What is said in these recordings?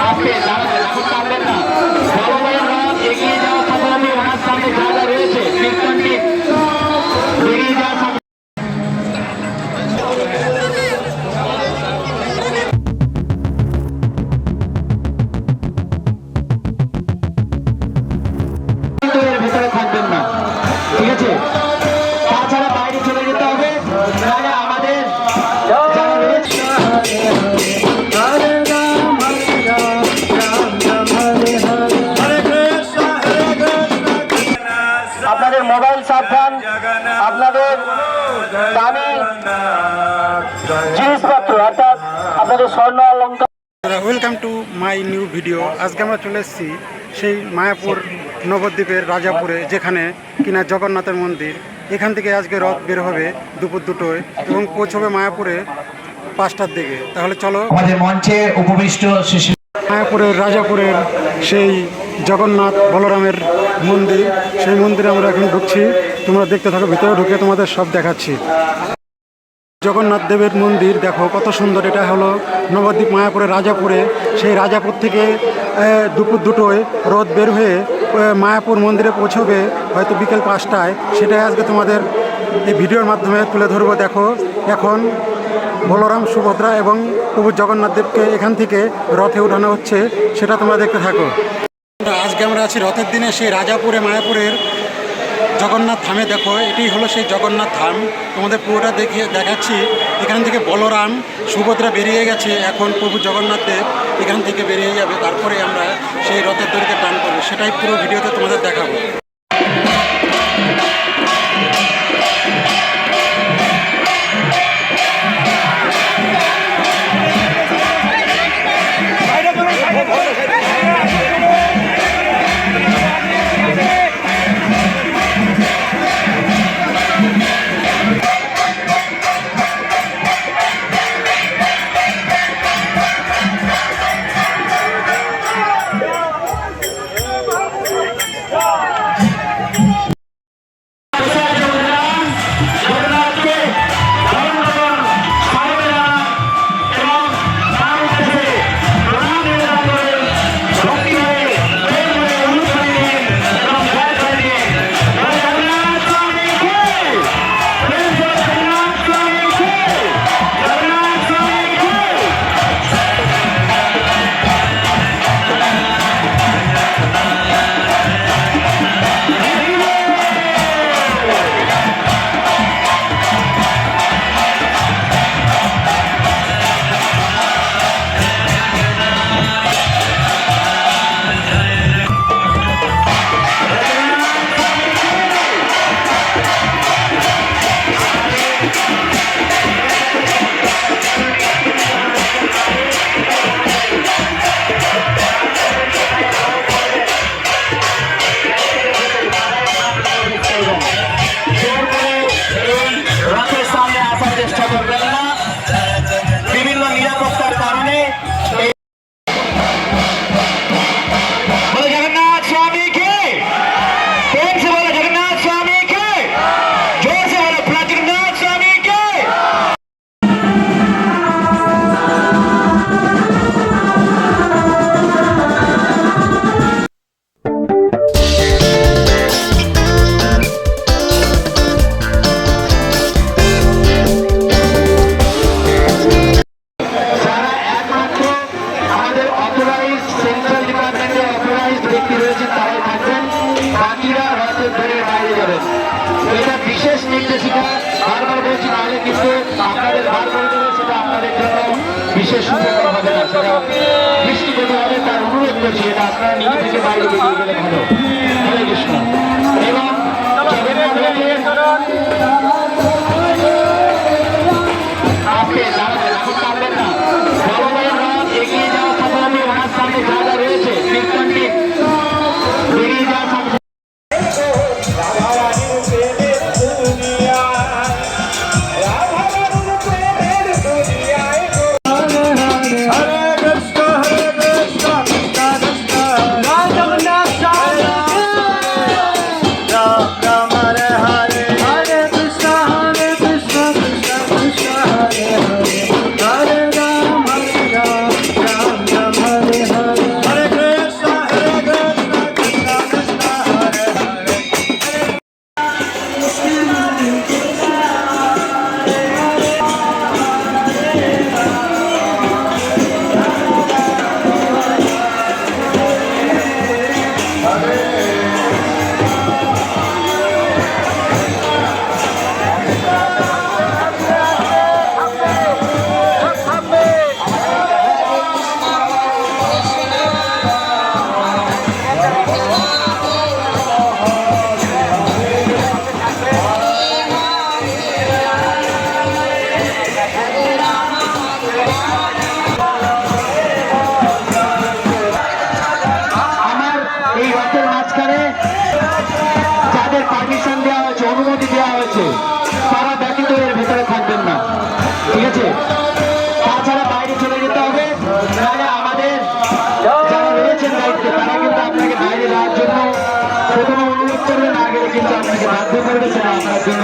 আপনি দাঁড়াবেন, এখন পারবেন না। বড় রথ এগিয়ে যাওয়া সামনে ওনার সামনে যা যা রয়েছে কীর্তনটি এগিয়ে যাওয়া সামনে। ভেতরে থাকবেন না, ঠিক আছে? তাছাড়া বাইরে চলে যেতে হবে, নাহলে আমাদের যারা রয়েছে আপনাদের মোবাইল সাবধান, আপনাদের দামি জিনিসপত্র অর্থাৎ আপনাদের স্বর্ণ অলঙ্কার। Welcome to my new video. আজকে আমরা চলে এসেছি সেই মায়াপুর নবদ্বীপের রাজাপুরে, যেখানে কিনা জগন্নাথের মন্দির। এখান থেকে আজকে রথ বের হবে দুপুর 2টোয় এবং পৌঁছবে মায়াপুরে 5টার দিকে। তাহলে চলো আমাদের মঞ্চে উপবিষ্ট মায়াপুরের রাজাপুরের সেই জগন্নাথ বলরামের মন্দির, সেই মন্দিরে আমরা এখন ঢুকছি। তোমরা দেখতে থাকো, ভিতরে ঢুকে তোমাদের সব দেখাচ্ছি। জগন্নাথ দেবের মন্দির দেখো কত সুন্দর। এটা হলো নবদ্বীপ মায়াপুরের রাজাপুরে। সেই রাজাপুর থেকে দুপুর 2টোয় রথ বের হয়ে মায়াপুর মন্দিরে পৌঁছবে হয়তো বিকেল 5টায়। সেটাই আজকে তোমাদের এই ভিডিওর মাধ্যমে তুলে ধরবো। দেখো এখন বলরাম, সুভদ্রা এবং প্রভু জগন্নাথ দেবকে এখান থেকে রথে উঠানো হচ্ছে, সেটা তোমরা দেখতে থাকো। আজকে আমরা আছি রথের দিনে সেই রাজাপুরে মায়াপুরের জগন্নাথ ধামে। দেখো এটি হলো সেই জগন্নাথ ধাম, তোমাদের পুরোটা দেখাচ্ছি। এখান থেকে বলরাম, সুভদ্রা বেরিয়ে গেছে, এখন প্রভু জগন্নাথ দেব এখান থেকে বেরিয়ে যাবে। তারপরে আমরা সেই রথের দড়িতে টান করবো, সেটাই পুরো ভিডিওতে তোমাদের দেখাবো। বিশেষ সুবিধা হবে না, সেটা দৃষ্টিগতভাবে তার অনুরোধ করছি, এটা আপনারা নিজে থেকে বাইরে বেরিয়ে গেলে ভালো। হরে কৃষ্ণ। এবং আপনি দাঁড়াবেন, এখন পারবেন না। বড় রথ এগিয়ে যাওয়া সামনে ওনার সামনে যা যা রয়েছে কীর্তনটি এগিয়ে যাওয়া সামনে। Hare Krishna তাছাড়া বাইরে চলে যেতে হবে, নাহলে আমাদের যারা রয়েছেন দায়িত্বে তারা কিন্তু আপনাকে বাইরে যাওয়ার জন্য প্রথমে অনুরোধ করবে, না গেলে কিন্তু আপনাকে বাধ্য করবে সেটা আপনার জন্য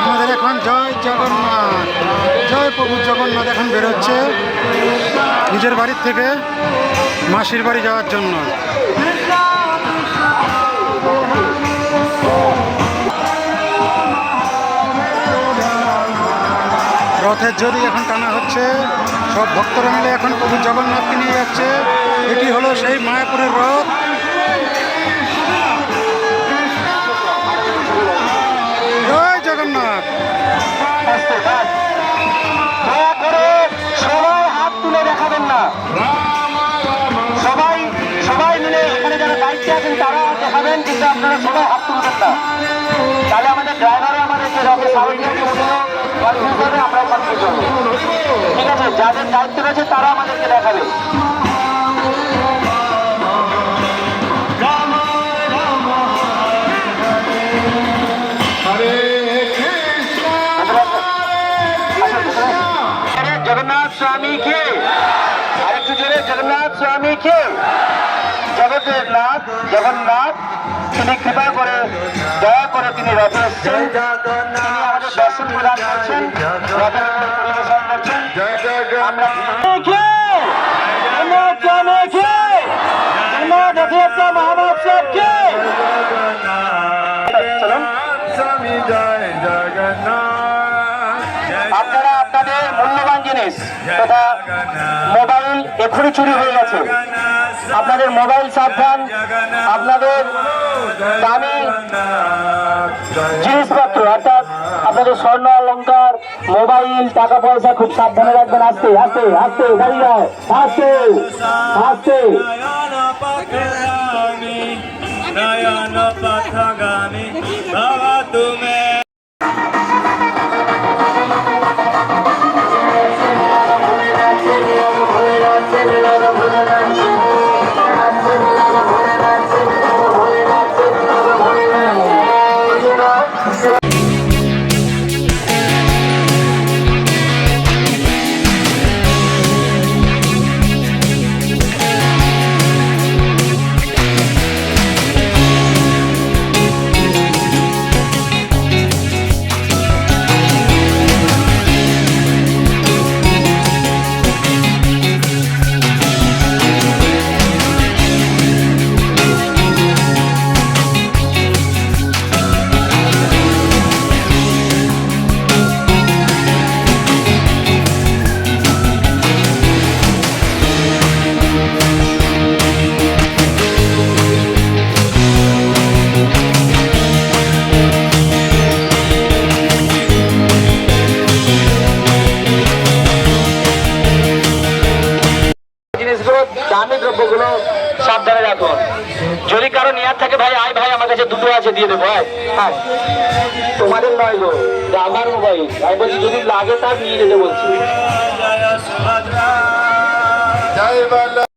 আমাদের এখন জয় জগন্নাথ, জয় প্রভু জগন্নাথ এখন বেরোচ্ছে নিজের বাড়ির থেকে মাসির বাড়ি যাওয়ার জন্য। রথের জড়ি এখন টানা হচ্ছে, সব ভক্তরা মিলে এখন প্রভু জগন্নাথকে নিয়ে যাচ্ছে। এটি হলো সেই মায়াপুরের রথ। জয় জগন্নাথ। দয়া করে সবাই হাত তুলে দেখাবেন না, সবাই সবাই মিলে এখানে যারা দায়িত্বে আছেন তারা দেখাবেন, কিন্তু আপনারা সবাই হাত তুলবেন না, তাহলে আমাদের ড্রাইভারও আমাদেরকে রথে সাহায্য করবে, আমরা কনফিউজ হবো। ঠিক আছে, যাদের দায়িত্ব রয়েছে তারা আমাদেরকে দেখাবে। जगन्नाथ स्वामी के आरेकटू जोरे जगन्नाथ स्वामी के जगतेर नाथ जगन्नाथ তিনি কৃপা করে দয়া করে তিনি রথে এসেছেন, তিনি আমাদের দর্শন প্রদান করছেন, রথের উপর পরিবেশন করছেন। আমরা জগন্নাথ স্বামী কে, জগন্নাথ রথযাত্রা মহোৎসব কে। চলুন আপনারা আপনাদের মূল্যবান জিনিস তথা মোবাইল এখনই চুরি হয়ে গেছে, আপনাদের মোবাইল সাবধান, আপনাদের দামি জিনিসপত্র অর্থাৎ আপনাদের স্বর্ণ অলঙ্কার মোবাইল টাকা পয়সা খুব সাবধানে রাখবেন। আস্তে আস্তে আস্তে দাঁড়িয়ে যায়, আস্তে আস্তে। নয়ন পথগামী বাবা তুমি দামি দ্রব্যগুলো সাবধানে রাখুন। যদি কারো নিয়ার থাকে ভাই আয় ভাই আমার কাছে দুটো আছে দিয়ে দেবো, হ্যাঁ তোমাদের নয় গো, আমার মোবাইল আমি বলছি যদি লাগে তার নিয়ে যেতে বলছি।